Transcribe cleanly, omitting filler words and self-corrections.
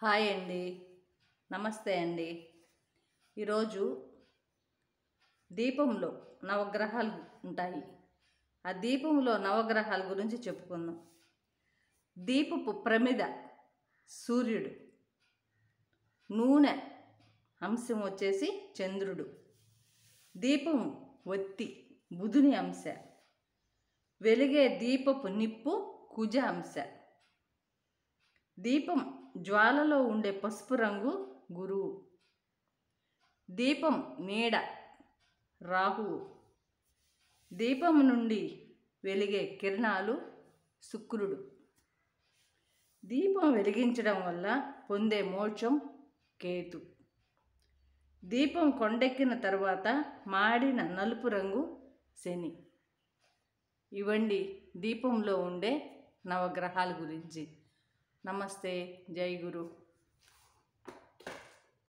Hi అండి, నమస్తే అండి. ఈరోజు దీపంలో నవగ్రహాలు ఉంటాయి. ఆ దీపంలో నవగ్రహాల గురించి చెప్పుకుందాం. దీపపు ప్రమిద సూర్యుడు, నూనె అంశం వచ్చేసి చంద్రుడు, దీపం ఒత్తి బుధుని అంశ, వెలిగే దీపపు నిప్పు కుజ అంశ, దీపం జ్వాలలో ఉండే పసుపు రంగు గురువు, దీపం నీడ రాహువు, దీపం నుండి వెలిగే కిరణాలు శుక్రుడు. దీపం వెలిగించడం వల్ల పొందే మోక్షం కేతు. దీపం కొండెక్కిన తర్వాత మాడిన నలుపు రంగు శని. ఇవండి దీపంలో ఉండే నవగ్రహాల గురించి. నమస్తే, జై గురు.